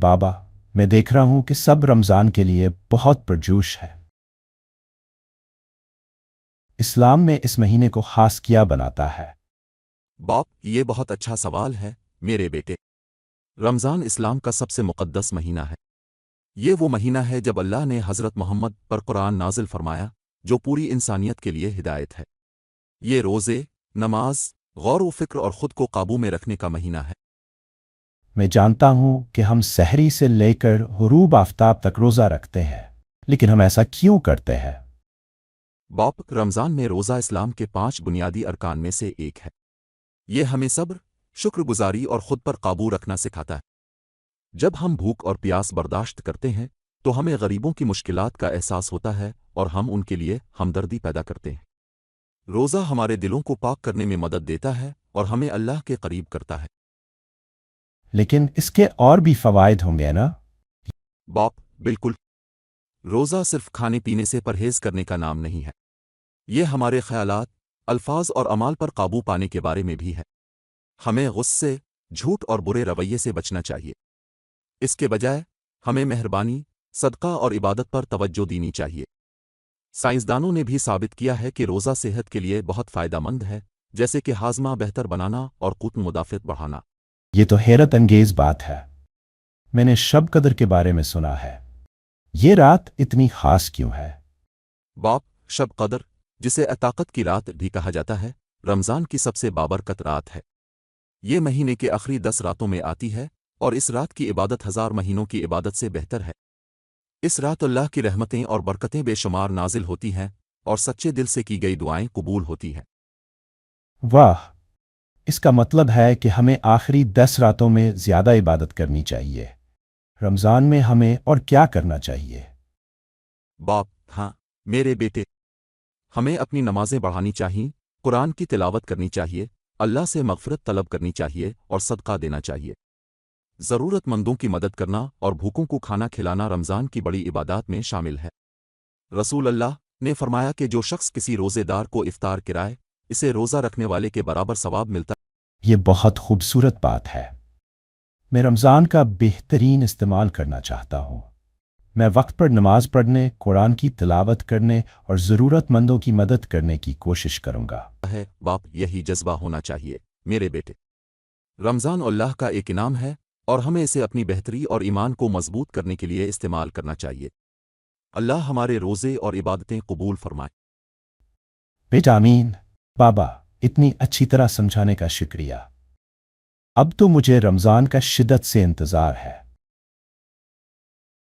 بابا، میں دیکھ رہا ہوں کہ سب رمضان کے لیے بہت پرجوش ہے۔ اسلام میں اس مہینے کو خاص کیا بناتا ہے؟ باپ، یہ بہت اچھا سوال ہے میرے بیٹے۔ رمضان اسلام کا سب سے مقدس مہینہ ہے۔ یہ وہ مہینہ ہے جب اللہ نے حضرت محمد پر قرآن نازل فرمایا، جو پوری انسانیت کے لیے ہدایت ہے۔ یہ روزے، نماز، غور و فکر اور خود کو قابو میں رکھنے کا مہینہ ہے۔ میں جانتا ہوں کہ ہم سحری سے لے کر غروب آفتاب تک روزہ رکھتے ہیں، لیکن ہم ایسا کیوں کرتے ہیں؟ باپ، رمضان میں روزہ اسلام کے 5 بنیادی ارکان میں سے ایک ہے۔ یہ ہمیں صبر، شکر گزاری اور خود پر قابو رکھنا سکھاتا ہے۔ جب ہم بھوک اور پیاس برداشت کرتے ہیں تو ہمیں غریبوں کی مشکلات کا احساس ہوتا ہے اور ہم ان کے لیے ہمدردی پیدا کرتے ہیں۔ روزہ ہمارے دلوں کو پاک کرنے میں مدد دیتا ہے اور ہمیں اللہ کے قریب کرتا ہے۔ لیکن اس کے اور بھی فوائد ہوں گے نا؟ باپ، بالکل۔ روزہ صرف کھانے پینے سے پرہیز کرنے کا نام نہیں ہے۔ یہ ہمارے خیالات، الفاظ اور اعمال پر قابو پانے کے بارے میں بھی ہے۔ ہمیں غصے، جھوٹ اور برے رویے سے بچنا چاہیے۔ اس کے بجائے ہمیں مہربانی، صدقہ اور عبادت پر توجہ دینی چاہیے۔ سائنسدانوں نے بھی ثابت کیا ہے کہ روزہ صحت کے لیے بہت فائدہ مند ہے، جیسے کہ ہاضمہ بہتر بنانا اور قوت مدافعت بڑھانا۔ یہ تو حیرت انگیز بات ہے۔ میں نے شب قدر کے بارے میں سنا ہے۔ یہ رات اتنی خاص کیوں ہے؟ باپ، شب قدر، جسے عتاقت کی رات بھی کہا جاتا ہے، رمضان کی سب سے بابرکت رات ہے۔ یہ مہینے کے آخری 10 راتوں میں آتی ہے اور اس رات کی عبادت 1000 مہینوں کی عبادت سے بہتر ہے۔ اس رات اللہ کی رحمتیں اور برکتیں بے شمار نازل ہوتی ہیں اور سچے دل سے کی گئی دعائیں قبول ہوتی ہیں۔ واہ! اس کا مطلب ہے کہ ہمیں آخری 10 راتوں میں زیادہ عبادت کرنی چاہیے۔ رمضان میں ہمیں اور کیا کرنا چاہیے؟ باپ، ہاں میرے بیٹے، ہمیں اپنی نمازیں بڑھانی چاہئیں، قرآن کی تلاوت کرنی چاہیے، اللہ سے مغفرت طلب کرنی چاہیے اور صدقہ دینا چاہیے۔ ضرورت مندوں کی مدد کرنا اور بھوکوں کو کھانا کھلانا رمضان کی بڑی عبادات میں شامل ہے۔ رسول اللہ نے فرمایا کہ جو شخص کسی روزے دار کو افطار کرائے، اسے روزہ رکھنے والے کے برابر ثواب ملتا ہے۔ یہ بہت خوبصورت بات ہے۔ میں رمضان کا بہترین استعمال کرنا چاہتا ہوں۔ میں وقت پر نماز پڑھنے، قرآن کی تلاوت کرنے اور ضرورت مندوں کی مدد کرنے کی کوشش کروں گا۔ ہے باپ، یہی جذبہ ہونا چاہیے میرے بیٹے۔ رمضان اللہ کا ایک انعام ہے اور ہمیں اسے اپنی بہتری اور ایمان کو مضبوط کرنے کے لیے استعمال کرنا چاہیے۔ اللہ ہمارے روزے اور عبادتیں قبول فرمائے۔ بیٹا آمین۔ بابا، اتنی اچھی طرح سمجھانے کا شکریہ۔ اب تو مجھے رمضان کا شدت سے انتظار ہے۔